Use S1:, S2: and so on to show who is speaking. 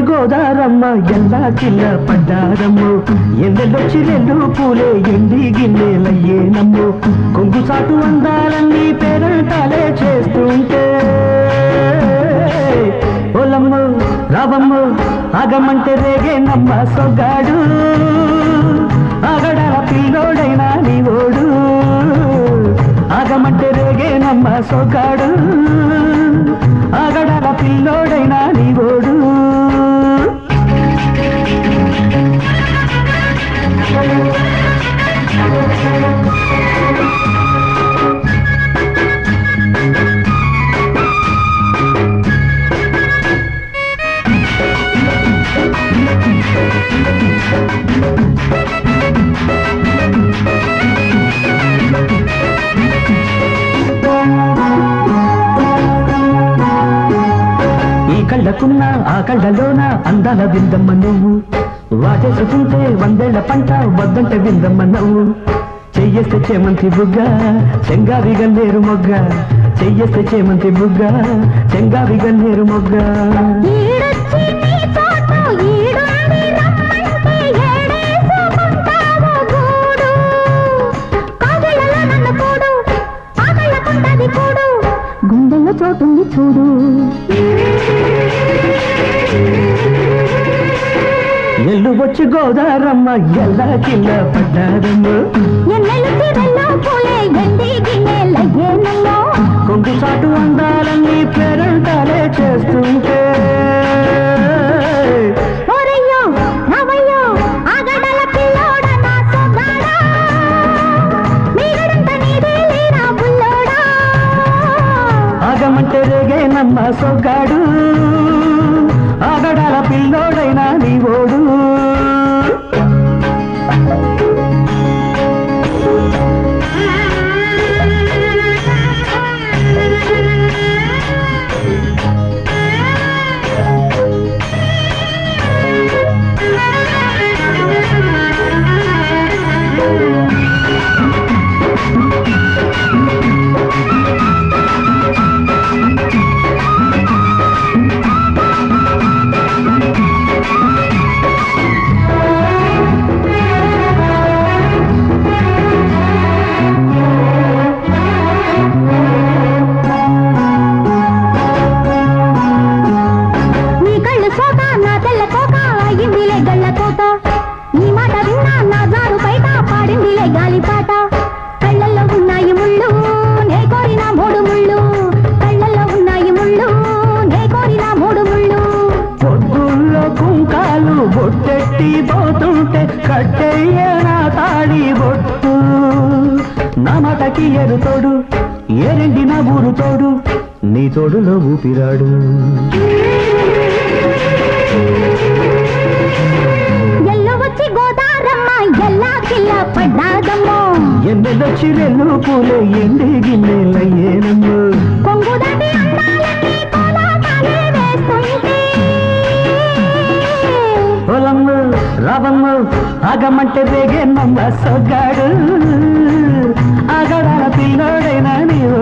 S1: గోదారమ్మ ఎల్లా కిల్ల పడ్డారమ్ము ఎండలొచ్చి రెండు పూలే ఎండి గిన్నెలయ్యేనమ్ము కొంగు చాటు అందాలన్నీ పేరంటాలే చేస్తుంటే ఓలమ్ము రావమ్ము ఆగమంటే రేగేనమ్మ సొగ్గాడు ఆగడాల పిల్లోడైనా నీ ఓడు ఆగమంటే రేగేనమ్మ సొగ్గాడు ఆగడాల పిల్లోడైనా నీ ఓడు కళ్ళకున్న ఆ కళ్ళలోన అందాల విందమ్మ నువ్వు వాటేసుకుంటే వందేళ్ల పంట వద్దంటే విందమ్మ నువ్వు చెయ్యేస్తే చేమంతి బుగ్గ చెంగావి గన్నేరు మొగ్గ చెయ్యేస్తే చేమంతి బుగ్గ చెంగావి గన్నేరు మొగ్గ
S2: గుండెల్లో చోటుంది చూడు
S1: ఎల్లు వచ్చి గోదారమ్మ ఎల్లా కిల్ల పడ్డారమ్మ కొంగు చాటు అందాలన్నీ పేరంటాలే చేస్తుంటే ఆగమంటే రేగేనమ్మ సొగ్గాడు ఆగడాల పిల్లోడైనా నీ ఓడు బొట్టెట్టి పోతుంటే కట్టెయ్య నా తాళి బొట్టు నా మాటకి ఎరుతోడు ఏరెండి నా ఊరు తోడు నీ తోడులో ఊపిరాడు
S2: ఎల్లు వచ్చి గోదారమ్మ ఎల్లా కిల్ల పడ్డాదమ్మో
S1: ఎన్నెలొచ్చి రెండు పూలే ఎండి గిన్నెలయ్యేనమ్ము
S2: కొంగు దాటి అందాలన్నీ కోలాటాలే వేస్తుంటే
S1: ఓలమ్ము రావమ్ము ఆగమంటే రేగేనమ్మ సొగ్గాడు ఆగడాల పిల్లోడైనా నీవు